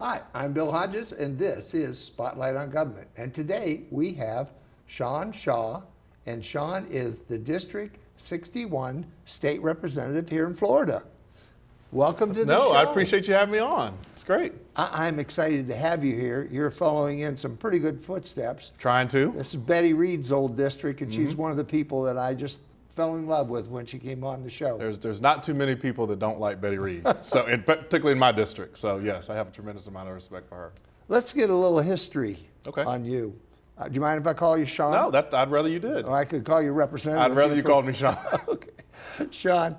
Hi, I'm Bill Hodges, and this is Spotlight on Government. And today we have Sean Shaw, and Sean is the District 61 State Representative here in Florida. Welcome to the show. No, I appreciate you having me on. It's great. I'm excited to have you here. You're following in some pretty good footsteps. Trying to. This is Betty Reed's old district, and she's one of the people that I just fell in love with when she came on the show. There's not too many people that don't like Betty Reed, so particularly in my district. So yes, I have a tremendous amount of respect for her. Let's get a little history on you. Do you mind if I call you Sean? No, I'd rather you did. Or I could call you Representative. I'd rather you called me Sean. Okay. Sean,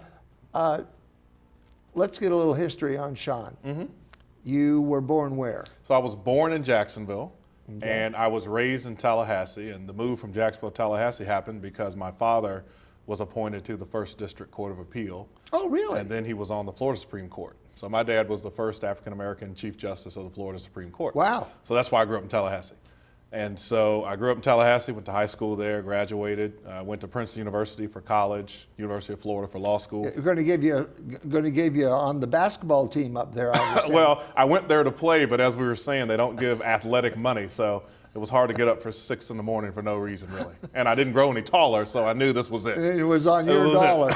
let's get a little history on Sean. You were born where? So I was born in Jacksonville, and I was raised in Tallahassee, and the move from Jacksonville to Tallahassee happened because my father was appointed to the First District Court of Appeal. Oh, really? And then he was on the Florida Supreme Court. So my dad was the first African-American Chief Justice of the Florida Supreme Court. Wow. So that's why I grew up in Tallahassee. And so I grew up in Tallahassee, went to high school there, graduated, went to Princeton University for college, University of Florida for law school. You're going to give you on the basketball team up there. I understand. Well, I went there to play, but as we were saying, they don't give athletic money, so it was hard to get up for 6 in the morning for no reason, really. And I didn't grow any taller, so I knew this was it. It was on your dollar.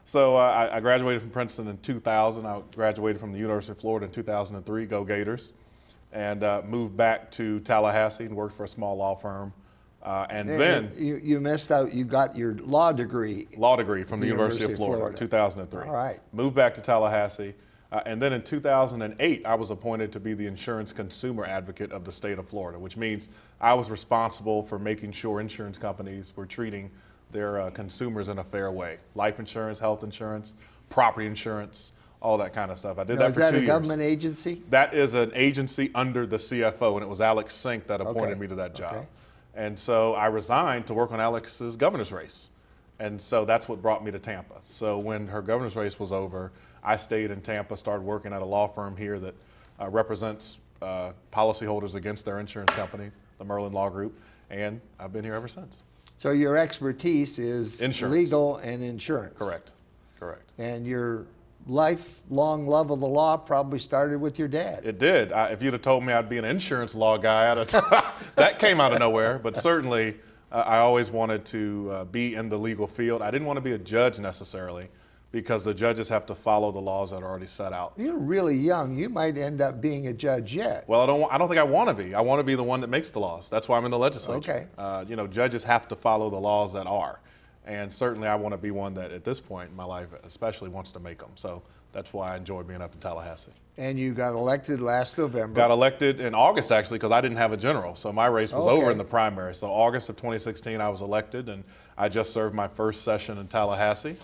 So I graduated from Princeton in 2000. I graduated from the University of Florida in 2003, go Gators, and moved back to Tallahassee and worked for a small law firm. Then you missed out. You got your law degree. Law degree from the University of Florida in 2003. All right. Moved back to Tallahassee. And then in 2008, I was appointed to be the insurance consumer advocate of the state of Florida, which means I was responsible for making sure insurance companies were treating their consumers in a fair way. Life insurance, health insurance, property insurance, all that kind of stuff. I did that for 2 years. Is that a government agency? That is an agency under the CFO, and it was Alex Sink that appointed me to that job. And so I resigned to work on Alex's governor's race. And so that's what brought me to Tampa. So when her governor's race was over, I stayed in Tampa, started working at a law firm here that represents policyholders against their insurance company, the Merlin Law Group, and I've been here ever since. So your expertise is insurance. Legal and insurance. Correct, correct. And your lifelong love of the law probably started with your dad. It did. If you'd have told me I'd be an insurance law guy, that came out of nowhere, but certainly I always wanted to be in the legal field. I didn't want to be a judge necessarily, because the judges have to follow the laws that are already set out. You're really young. You might end up being a judge yet. Well, I don't think I want to be. I want to be the one that makes the laws. That's why I'm in the legislature. Okay. Judges have to follow the laws that are. And certainly I want to be one that at this point in my life especially wants to make them. So that's why I enjoy being up in Tallahassee. And you got elected last November. Got elected in August, actually, because I didn't have a general. So my race was over in the primary. So August of 2016, I was elected, and I just served my first session in Tallahassee.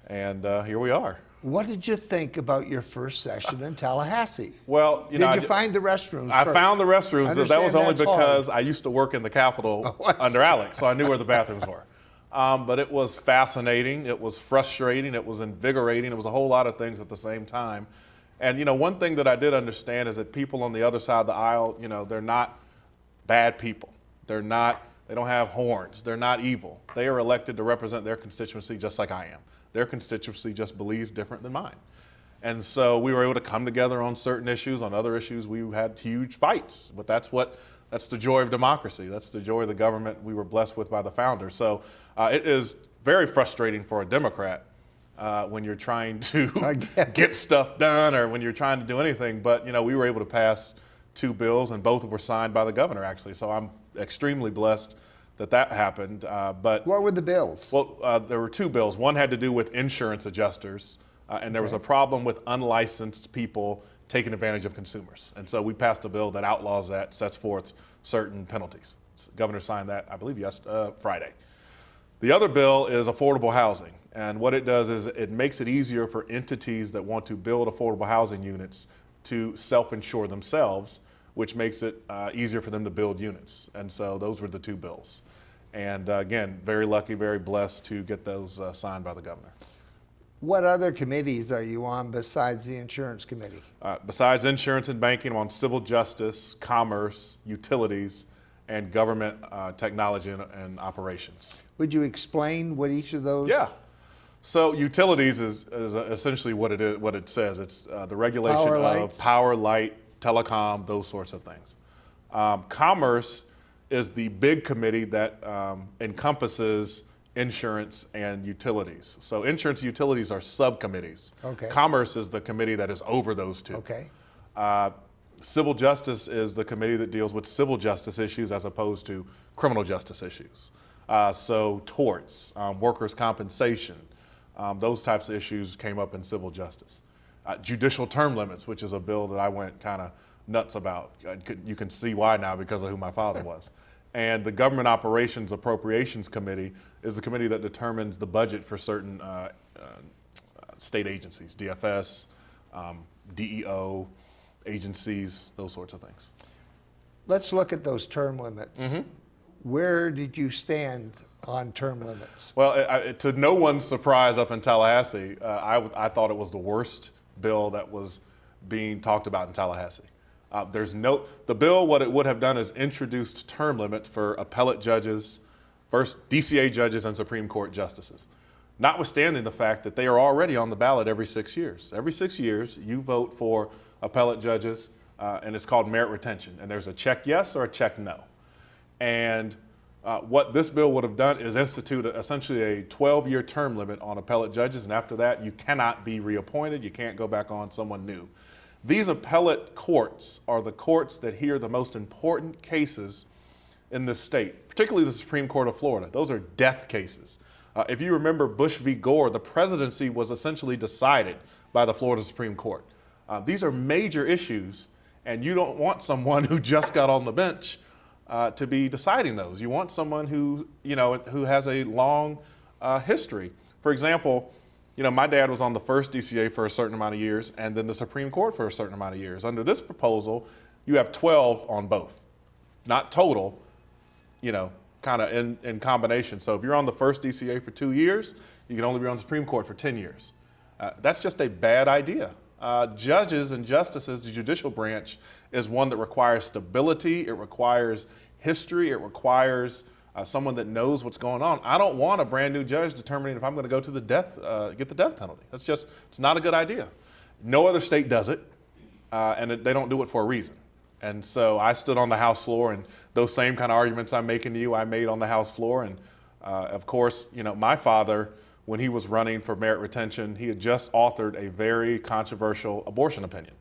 And here we are. What did you think about your first session in Tallahassee? Well, did you find the restrooms? I found the restrooms. That was only because hard. I used to work in the Capitol under Alex, so I knew where the bathrooms were. But it was fascinating. It was frustrating. It was invigorating. It was a whole lot of things at the same time. And one thing that I did understand is that people on the other side of the aisle, they're not bad people. They don't have horns. They're not evil. They are elected to represent their constituency just like I am. Their constituency just believes different than mine. And so we were able to come together on certain issues. On other issues, we had huge fights. But that's the joy of democracy. That's the joy of the government we were blessed with by the founders. So it is very frustrating for a Democrat when you're trying to get stuff done or when you're trying to do anything. But, we were able to pass 2 bills, and both were signed by the governor, actually. So I'm extremely blessed that happened. But what were the bills? Well, there were 2 bills. One had to do with insurance adjusters, and there was a problem with unlicensed people taking advantage of consumers. And so we passed a bill that outlaws that, sets forth certain penalties. The governor signed that, I believe, Friday. The other bill is affordable housing. And what it does is it makes it easier for entities that want to build affordable housing units to self-insure themselves, which makes it easier for them to build units. And so those were the 2 bills. And again, very lucky, very blessed to get those signed by the governor. What other committees are you on besides the insurance committee? Besides insurance and banking, I'm on civil justice, commerce, utilities, and government technology and operations. Would you explain what each of those? Yeah. So utilities is essentially what it says. It's the regulation of power, light, telecom, those sorts of things. Commerce is the big committee that encompasses insurance and utilities. So insurance and utilities are subcommittees. Okay. Commerce is the committee that is over those two. Okay. Civil justice is the committee that deals with civil justice issues as opposed to criminal justice issues. So torts, workers' compensation, those types of issues came up in civil justice. Judicial term limits, which is a bill that I went kind of nuts about. You can see why now because of who my father was. And the Government Operations Appropriations Committee is the committee that determines the budget for certain state agencies, DFS, DEO, agencies, those sorts of things. Let's look at those term limits. Where did you stand on term limits? Well, to no one's surprise up in Tallahassee, I thought it was the worst bill that was being talked about in Tallahassee. The bill, what it would have done is introduced term limits for appellate judges, first DCA judges and Supreme Court justices, notwithstanding the fact that they are already on the ballot every 6 years. Every 6 years, you vote for appellate judges, and it's called merit retention. And there's a check yes or a check no. And what this bill would have done is institute essentially a 12-year term limit on appellate judges, and after that, you cannot be reappointed. You can't go back on someone new. These appellate courts are the courts that hear the most important cases in this state, particularly the Supreme Court of Florida. Those are death cases. If you remember Bush v. Gore, the presidency was essentially decided by the Florida Supreme Court. These are major issues, and you don't want someone who just got on the bench to be deciding those. You want someone who has a long history. For example, my dad was on the first DCA for a certain amount of years and then the Supreme Court for a certain amount of years. Under this proposal, you have 12 on both. Not total, kind of in combination. So if you're on the first DCA for 2 years, you can only be on the Supreme Court for 10 years. That's just a bad idea. Judges and justices, the judicial branch, is one that requires stability, it requires history, it requires someone that knows what's going on. I don't want a brand new judge determining if I'm going to go to the get the death penalty. It's not a good idea. No other state does it, and they don't do it for a reason. And so I stood on the House floor, and those same kind of arguments I'm making to you, I made on the House floor. And of course, my father, when he was running for merit retention, he had just authored a very controversial abortion opinion.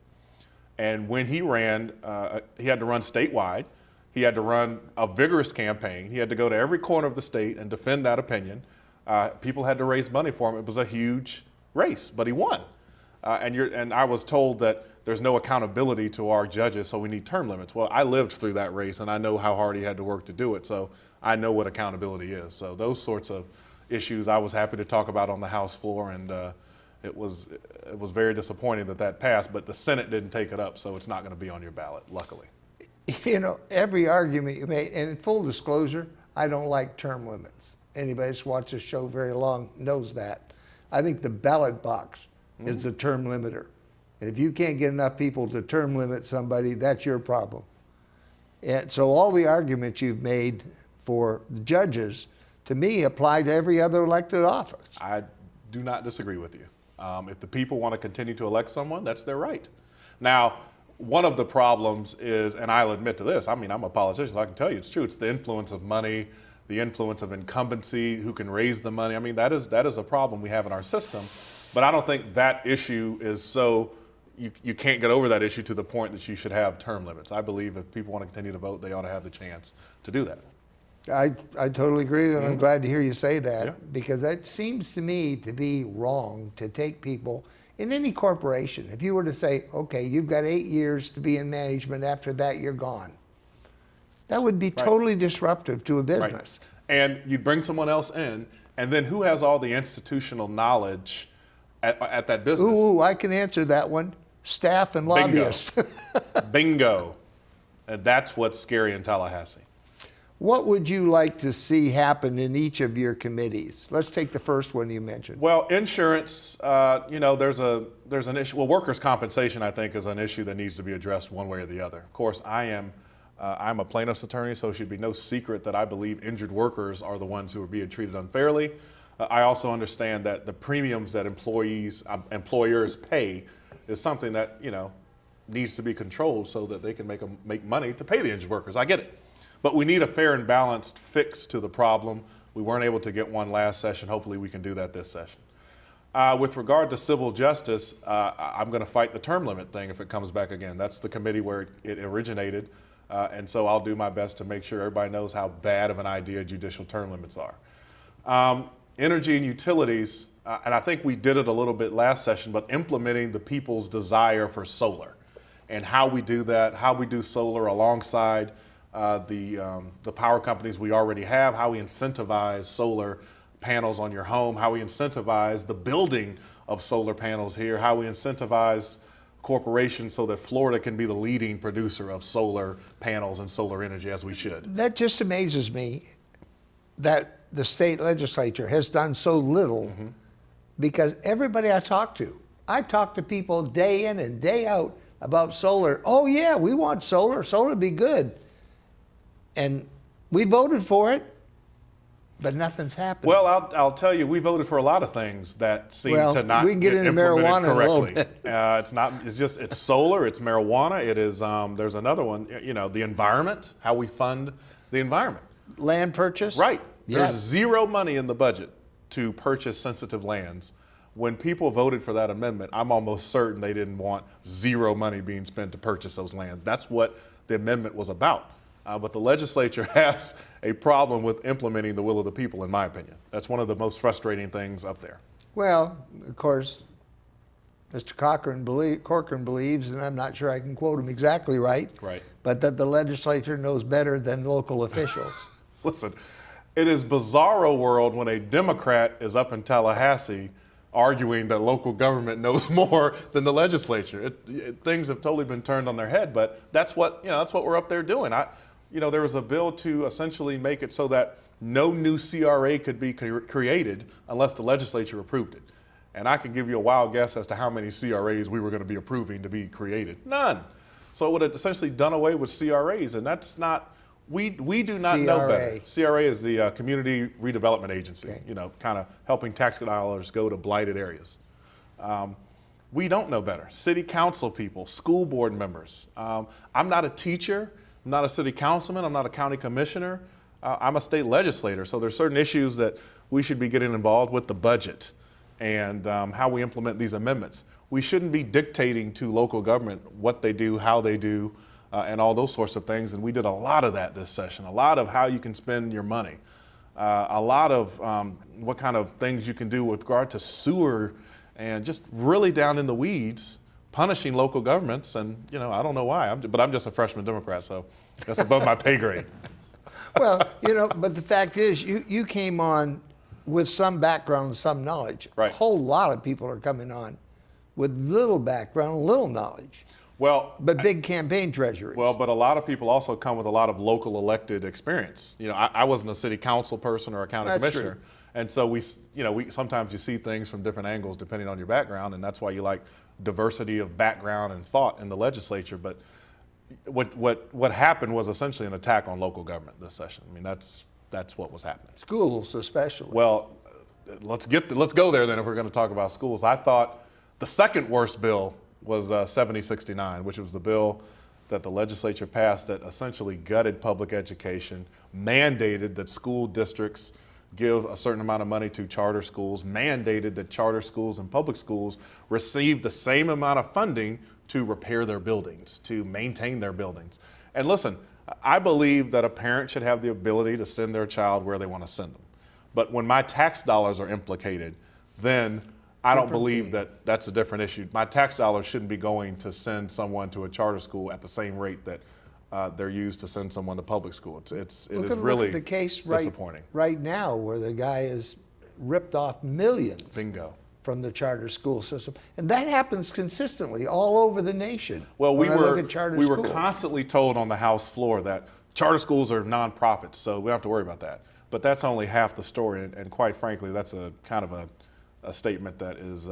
And when he ran, he had to run statewide. He had to run a vigorous campaign. He had to go to every corner of the state and defend that opinion. People had to raise money for him. It was a huge race, but he won. And I was told that there's no accountability to our judges, so we need term limits. Well, I lived through that race, and I know how hard he had to work to do it, so I know what accountability is. So those sorts of issues I was happy to talk about on the House floor, and it was very disappointing that passed, but the Senate didn't take it up, so it's not going to be on your ballot, luckily. Every argument you made, and in full disclosure, I don't like term limits. Anybody that's watched this show very long knows that. I think the ballot box is the term limiter. And if you can't get enough people to term limit somebody, that's your problem. And so all the arguments you've made for judges, to me, apply to every other elected office. I do not disagree with you. If the people want to continue to elect someone, that's their right. Now, one of the problems is, and I'll admit to this, I'm a politician, so I can tell you it's true, it's the influence of money, the influence of incumbency, who can raise the money. That is a problem we have in our system, but I don't think that issue is so, you can't get over that issue to the point that you should have term limits. I believe if people want to continue to vote, they ought to have the chance to do that. I totally agree, and I'm glad to hear you say that, because that seems to me to be wrong to take people in any corporation. If you were to say, okay, you've got 8 years to be in management, after that you're gone. That would be totally disruptive to a business. Right. And you'd bring someone else in, and then who has all the institutional knowledge at that business? Ooh, I can answer that one. Staff and lobbyists. Bingo. And that's what's scary in Tallahassee. What would you like to see happen in each of your committees? Let's take the first one you mentioned. Well, insurance, there's an issue. Well, workers' compensation, I think, is an issue that needs to be addressed one way or the other. Of course, I'm a plaintiff's attorney, so it should be no secret that I believe injured workers are the ones who are being treated unfairly. I also understand that the premiums that employers pay is something that, needs to be controlled so that they can make money to pay the injured workers. I get it. But we need a fair and balanced fix to the problem. We weren't able to get one last session. Hopefully we can do that this session. With regard to civil justice, I'm going to fight the term limit thing if it comes back again. That's the committee where it originated. And so I'll do my best to make sure everybody knows how bad of an idea judicial term limits are. Energy and utilities, and I think we did it a little bit last session, but implementing the people's desire for solar and how we do that, how we do solar alongside the power companies we already have, how we incentivize solar panels on your home, how we incentivize the building of solar panels here, how we incentivize corporations so that Florida can be the leading producer of solar panels and solar energy, as we should. That just amazes me that the state legislature has done so little, because everybody I talk to people day in and day out about solar. Oh yeah, we want solar. Solar would be good. And we voted for it, but nothing's happened. Well, I'll tell you, we voted for a lot of things that seem to not we can get into marijuana correctly. In a little bit. It's not. It's solar. It's marijuana. It is. There's another one. You know, the environment. How we fund the environment. Land purchase. Right. Yes. There's zero money in the budget to purchase sensitive lands. When people voted for that amendment, I'm almost certain they didn't want zero money being spent to purchase those lands. That's what the amendment was about. But the legislature has a problem with implementing the will of the people, in my opinion. That's one of the most frustrating things up there. Well, of course, Mr. Corcoran believes, and I'm not sure I can quote him exactly right, but that the legislature knows better than local officials. Listen, it is bizarro world when a Democrat is up in Tallahassee arguing that local government knows more than the legislature. Things have totally been turned on their head, but that's what we're up there doing. There was a bill to essentially make it so that no new CRA could be created unless the legislature approved it. And I can give you a wild guess as to how many CRAs we were going to be approving to be created. None. So it would have essentially done away with CRAs, and that's not, we do not know better. CRA is the Community Redevelopment Agency, Okay. Kind of helping tax dollars go to blighted areas. We don't know better. City council people, school board members. I'm not a teacher. I'm not a city councilman. I'm not a county commissioner. I'm a state legislator. So there's certain issues that we should be getting involved with, the budget and how we implement these amendments. We shouldn't be dictating to local government what they do, how they do, and all those sorts of things. And we did a lot of that this session, a lot of how you can spend your money, a lot of what kind of things you can do with regard to sewer, and just really down in the weeds, punishing local governments. And, I don't know why, but I'm just a freshman Democrat, so that's above my pay grade. Well, but the fact is, you came on with some background, some knowledge. Right. A whole lot of people are coming on with little background, little knowledge. Well, but big campaign treasuries. Well, but a lot of people also come with a lot of local elected experience. I wasn't a city council person or a county commissioner. True. And so we sometimes you see things from different angles depending on your background, and that's why you like diversity of background and thought in the legislature. But what happened was essentially an attack on local government this session. I mean, that's what was happening. Schools especially. Well, let's go there then if we're going to talk about schools. I thought the second worst bill was 7069, which was the bill that the legislature passed that essentially gutted public education, mandated that school districts give a certain amount of money to charter schools, mandated that charter schools and public schools receive the same amount of funding to repair their buildings, to maintain their buildings. And listen, I believe that a parent should have the ability to send their child where they want to send them. But when my tax dollars are implicated, then I don't believe that that's a different issue. My tax dollars shouldn't be going to send someone to a charter school at the same rate that they're used to send someone to public school. It is really look at the case disappointing. Right now where the guy is ripped off millions Bingo. from the charter school system. And that happens consistently all over the nation. Well, we were schools. constantly told on the House floor that charter schools are nonprofits, so we don't have to worry about that. But that's only half the story, and quite frankly, that's a kind of a statement that is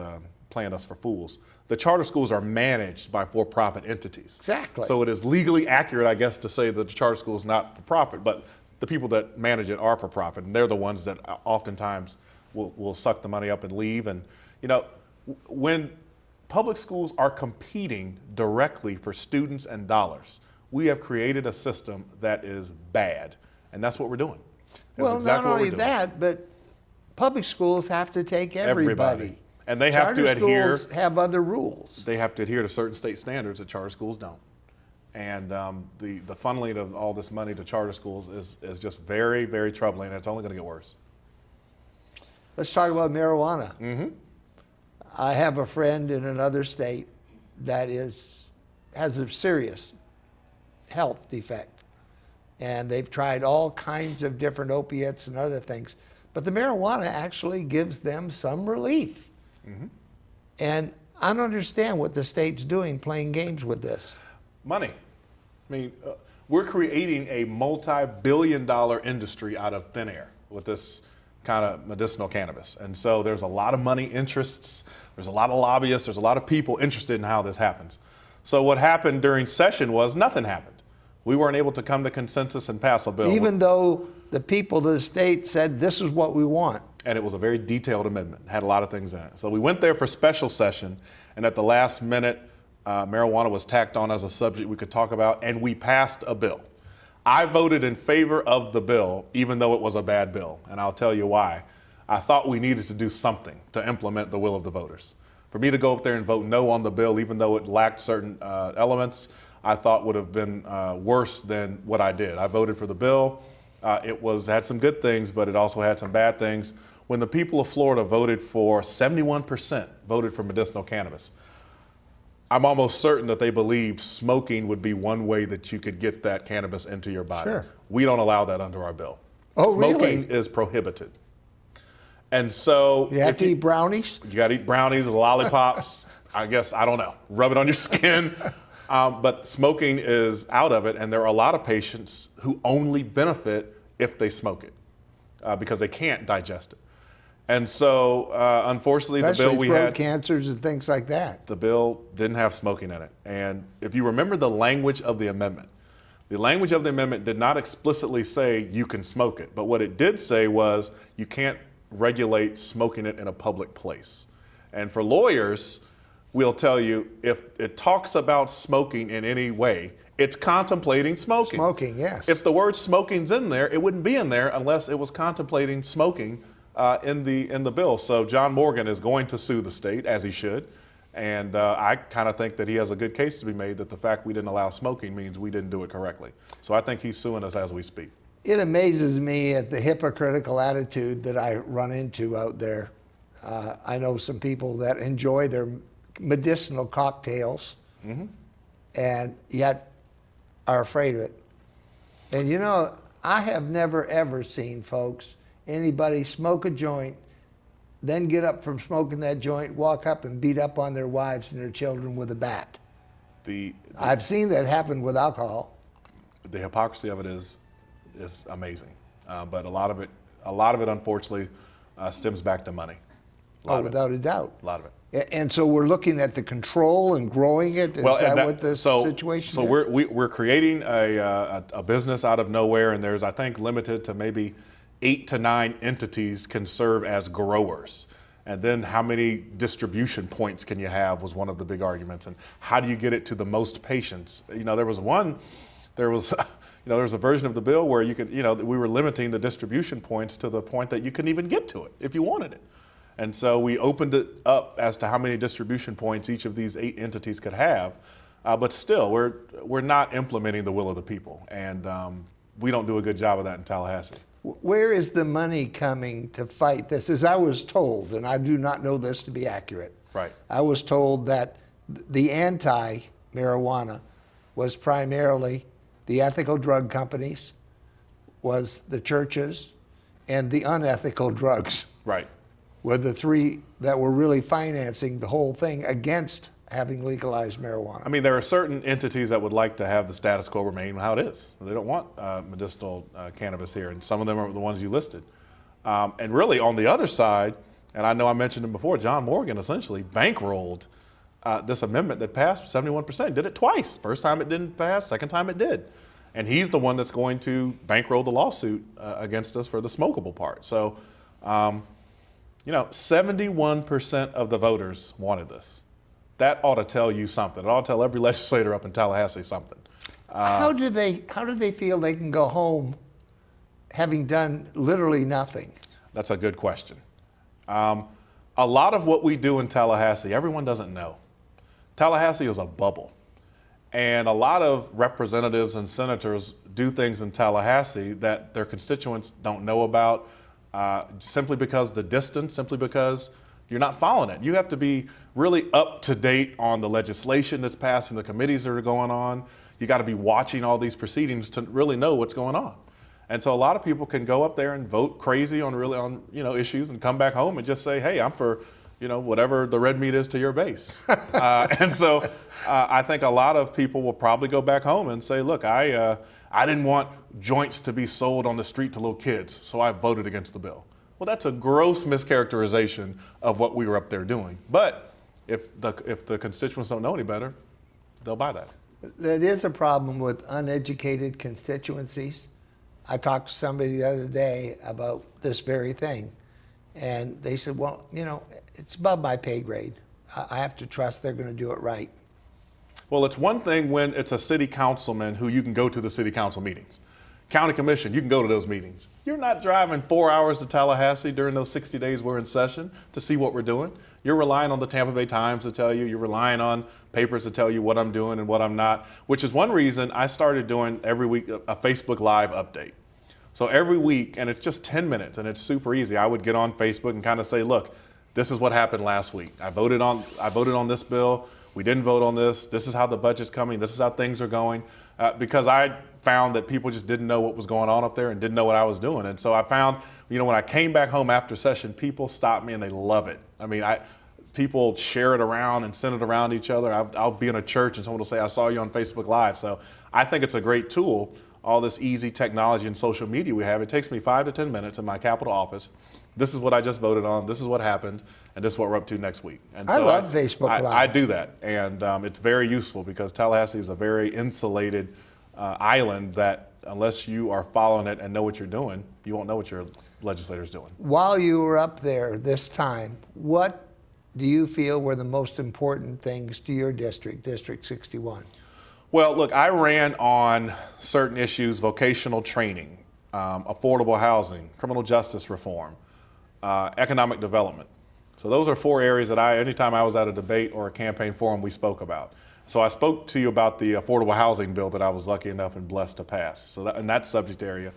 playing us for fools. The charter schools are managed by for-profit entities. Exactly. So it is legally accurate, I guess, to say that the charter school is not for profit, but the people that manage it are for profit, and they're the ones that oftentimes will suck the money up and leave. And when public schools are competing directly for students and dollars. We have created a system that is bad, and that's what we're doing. That's Well, exactly not what only we're doing. that, but public schools have to take everybody. And they have to adhere. Charter schools have other rules. They have to adhere to certain state standards that charter schools don't. And the funneling of all this money to charter schools is just very, very troubling, and it's only going to get worse. Let's talk about marijuana. Mm-hmm. I have a friend in another state that has a serious health defect. And they've tried all kinds of different opiates and other things. But the marijuana actually gives them some relief. Mm-hmm. And I don't understand what the state's doing playing games with this. Money. I mean, we're creating a multi-billion-dollar industry out of thin air with this kind of medicinal cannabis. And so there's a lot of money interests, there's a lot of lobbyists, there's a lot of people interested in how this happens. So what happened during session was nothing happened. We weren't able to come to consensus and pass a bill. Even though the people of the state said this is what we want. And it was a very detailed amendment, had a lot of things in it. So we went there for special session, and at the last minute, marijuana was tacked on as a subject we could talk about, and we passed a bill. I voted in favor of the bill, even though it was a bad bill, and I'll tell you why. I thought we needed to do something to implement the will of the voters. For me to go up there and vote no on the bill, even though it lacked certain elements, I thought would have been worse than what I did. I voted for the bill. It had some good things, but it also had some bad things. When the people of Florida voted for, 71% voted for medicinal cannabis. I'm almost certain that they believed smoking would be one way that you could get that cannabis into your body. Sure. We don't allow that under our bill. Oh, Smoking really? is prohibited. And so You have to eat brownies? you got to eat brownies, lollipops, I guess, I don't know, rub it on your skin. But smoking is out of it, and there are a lot of patients who only benefit if they smoke it because they can't digest it. And so, unfortunately, Especially the bill we throat had, cancers and things like that. the bill didn't have smoking in it. And if you remember the language of the amendment did not explicitly say you can smoke it. But what it did say was you can't regulate smoking it in a public place. And for lawyers, we'll tell you if it talks about smoking in any way, it's contemplating smoking. Smoking, yes. If the word smoking's in there, it wouldn't be in there unless it was contemplating smoking in the bill. So John Morgan is going to sue the state, as he should. And I kind of think that he has a good case to be made that the fact we didn't allow smoking means we didn't do it correctly. So I think he's suing us as we speak. It amazes me at the hypocritical attitude that I run into out there. I know some people that enjoy their medicinal cocktails and yet are afraid of it. And you know, I have never ever seen, folks, anybody smoke a joint, then get up from smoking that joint, walk up and beat up on their wives and their children with a bat. I've seen that happen with alcohol. The hypocrisy of it is amazing, but a lot of it, unfortunately, stems back to money. Oh, without a doubt. A lot of it. And so we're looking at the control and growing it. Is that what the situation is? So we're creating a business out of nowhere, and there's, I think, limited to maybe 8 to 9 entities can serve as growers. And then how many distribution points can you have was one of the big arguments. And how do you get it to the most patients? You know, there was a version of the bill where you could, we were limiting the distribution points to the point that you couldn't even get to it if you wanted it. And so we opened it up as to how many distribution points each of these 8 entities could have. But still, we're not implementing the will of the people. And we don't do a good job of that in Tallahassee. Where is the money coming to fight this? As I was told, and I do not know this to be accurate. Right. I was told that the anti-marijuana was primarily the ethical drug companies, was the churches, and the unethical drugs. Right. Were the 3 that were really financing the whole thing against having legalized marijuana. I mean, there are certain entities that would like to have the status quo remain how it is. They don't want medicinal cannabis here, and some of them are the ones you listed. And really, on the other side, and I know I mentioned him before, John Morgan essentially bankrolled this amendment that passed 71%, did it twice. First time it didn't pass, second time it did. And he's the one that's going to bankroll the lawsuit against us for the smokable part. So, 71% of the voters wanted this. that ought to tell you something. It ought to tell every legislator up in Tallahassee something. How do they feel they can go home having done literally nothing? That's a good question. A lot of what we do in Tallahassee, everyone doesn't know. Tallahassee is a bubble. And a lot of representatives and senators do things in Tallahassee that their constituents don't know about, simply because the distance, simply because you're not following it. You have to be really up to date on the legislation that's passed and the committees that are going on. You got to be watching all these proceedings to really know what's going on. And so a lot of people can go up there and vote crazy on issues and come back home and just say, hey, I'm for whatever the red meat is to your base. And so I think a lot of people will probably go back home and say, look, I didn't want joints to be sold on the street to little kids, so I voted against the bill. Well, that's a gross mischaracterization of what we were up there doing. But if the constituents don't know any better, they'll buy that. That is a problem with uneducated constituencies. I talked to somebody the other day about this very thing, and they said, well, it's above my pay grade. I have to trust they're going to do it right. Well, it's one thing when it's a city councilman who you can go to the city council meetings. County commission, you can go to those meetings. You're not driving 4 hours to Tallahassee during those 60 days we're in session to see what we're doing. You're relying on the Tampa Bay Times to tell you. You're relying on papers to tell you what I'm doing and what I'm not, which is one reason I started doing every week a Facebook Live update. So every week, and it's just 10 minutes, and it's super easy. I would get on Facebook and kind of say, look, this is what happened last week. I voted on this bill. We didn't vote on this. This is how the budget's coming. This is how things are going. Because I found that people just didn't know what was going on up there and didn't know what I was doing. And so I found, when I came back home after session, people stop me and they love it. I mean, people share it around and send it around each other. I'll be in a church and someone will say, I saw you on Facebook Live. So I think it's a great tool. All this easy technology and social media we have, it takes me 5 to 10 minutes in my Capitol office. This is what I just voted on. This is what happened. And this is what we're up to next week. And so I love Facebook Live. I do that. And it's very useful because Tallahassee is a very insulated island that unless you are following it and know what you're doing, you won't know what your legislator's doing. While you were up there this time, what do you feel were the most important things to your district, District 61? Well, look, I ran on certain issues: vocational training, affordable housing, criminal justice reform, economic development. So those are 4 areas that anytime I was at a debate or a campaign forum, we spoke about. So I spoke to you about the affordable housing bill that I was lucky enough and blessed to pass. So in that subject area,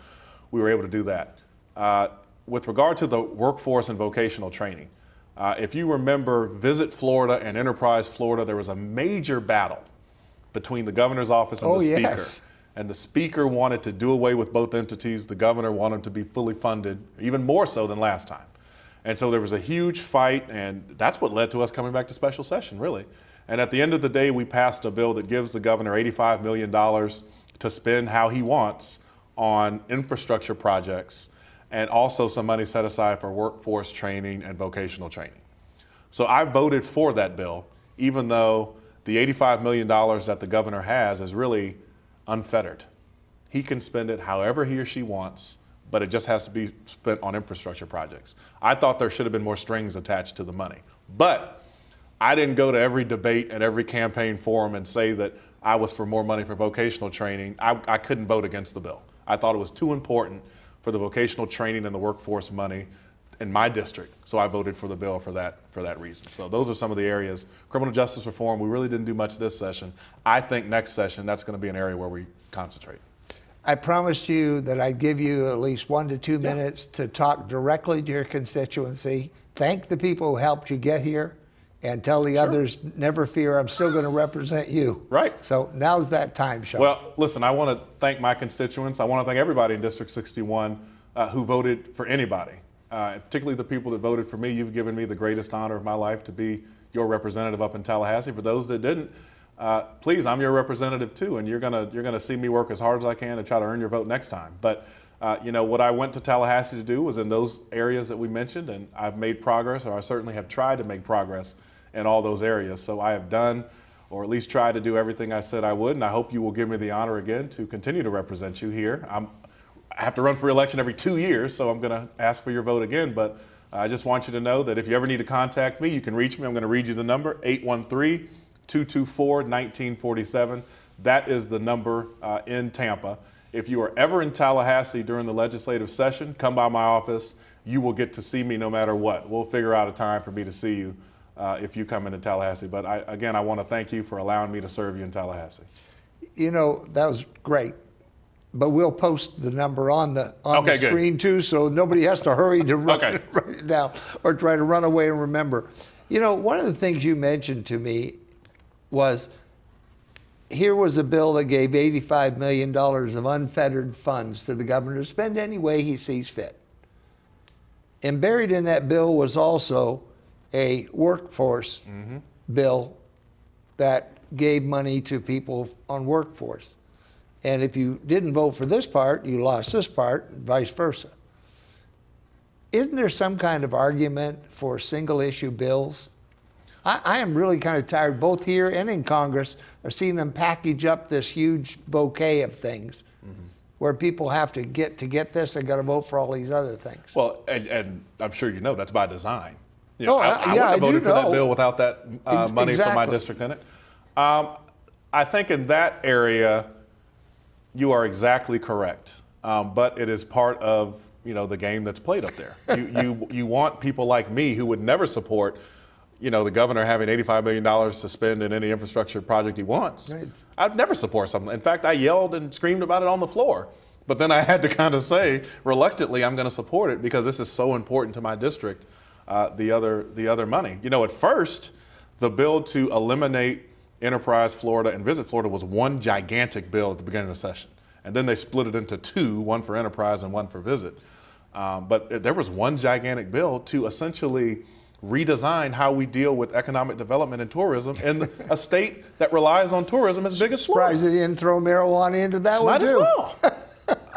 we were able to do that. With regard to the workforce and vocational training, if you remember Visit Florida and Enterprise Florida, there was a major battle between the governor's office and the speaker. Yes. And the speaker wanted to do away with both entities. The governor wanted to be fully funded, even more so than last time. And so there was a huge fight, and that's what led to us coming back to special session, really. And at the end of the day, we passed a bill that gives the governor $85 million to spend how he wants on infrastructure projects, and also some money set aside for workforce training and vocational training. So I voted for that bill, even though the $85 million that the governor has is really unfettered. He can spend it however he or she wants, but it just has to be spent on infrastructure projects. I thought there should have been more strings attached to the money. But I didn't go to every debate and every campaign forum and say that I was for more money for vocational training. I couldn't vote against the bill. I thought it was too important for the vocational training and the workforce money in my district, so I voted for the bill for that reason. So those are some of the areas. Criminal justice reform, we really didn't do much this session. I think next session, that's going to be an area where we concentrate. I promised you that I'd give you at least 1 to 2 minutes to talk directly to your constituency, thank the people who helped you get here, and tell the others, never fear, I'm still going to represent you. Right. So now's that time, Sean. Well, listen, I want to thank my constituents. I want to thank everybody in District 61 who voted for anybody. Particularly the people that voted for me. You've given me the greatest honor of my life to be your representative up in Tallahassee. For those that didn't, please, I'm your representative too, and you're gonna see me work as hard as I can to try to earn your vote next time. But what I went to Tallahassee to do was in those areas that we mentioned, and I've made progress, or I certainly have tried to make progress in all those areas. So I have done, or at least tried to do everything I said I would, and I hope you will give me the honor again to continue to represent you here. I have to run for re-election every 2 years, so I'm going to ask for your vote again, but I just want you to know that if you ever need to contact me, you can reach me. I'm going to read you the number, 813-224-1947. That is the number in Tampa. If you are ever in Tallahassee during the legislative session, come by my office. You will get to see me no matter what. We'll figure out a time for me to see you if you come into Tallahassee. But again, I want to thank you for allowing me to serve you in Tallahassee. You know, that was great. But we'll post the number on the Okay, good. screen too, so nobody has to hurry to write Okay. it down or try to run away and remember. You know, one of the things you mentioned to me was here was a bill that gave $85 million of unfettered funds to the governor to spend any way he sees fit. And buried in that bill was also a workforce bill that gave money to people on workforce. And if you didn't vote for this part, you lost this part, and vice versa. Isn't there some kind of argument for single issue bills? I am really kind of tired, both here and in Congress, of seeing them package up this huge bouquet of things where people have to get this, they got to vote for all these other things. Well, and I'm sure you know that's by design. You Oh, know, I wouldn't have voted for that know. bill without that money for my Exactly. district in it. I think in that area, you are exactly correct. But it is part of the game that's played up there. You want people like me who would never support the governor having $85 million to spend in any infrastructure project he wants. Right. I'd never support something. In fact, I yelled and screamed about it on the floor. But then I had to kind of say, reluctantly, I'm going to support it because this is so important to my district, the other money. At first, the bill to eliminate Enterprise Florida and Visit Florida was one gigantic bill at the beginning of the session. And then they split it into two, one for Enterprise and one for Visit. But there was one gigantic bill to essentially redesign how we deal with economic development and tourism in a state that relies on tourism as big as Florida. Surprised they didn't throw marijuana into that one Might as too.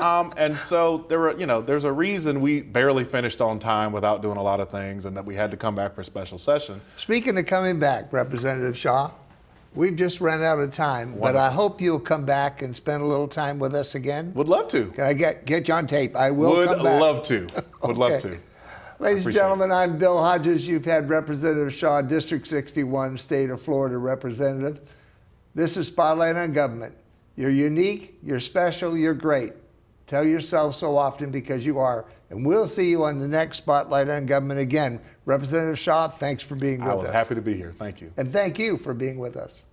well. And so there's a reason we barely finished on time without doing a lot of things, and that we had to come back for a special session. Speaking of coming back, Representative Shaw, we've just run out of time, but Wonderful. I hope you'll come back and spend a little time with us again. Would love to. Can I get you on tape? I will Would come back. love to. Would love Okay. to. Ladies and Appreciate gentlemen, I'm Bill Hodges. You've had Representative Shaw, District 61, State of Florida Representative. This is Spotlight on Government. You're unique, you're special, you're great. Tell yourself so often because you are. And we'll see you on the next Spotlight on Government again. Representative Shaw, thanks for being with us. I was happy to be here. Thank you. And thank you for being with us.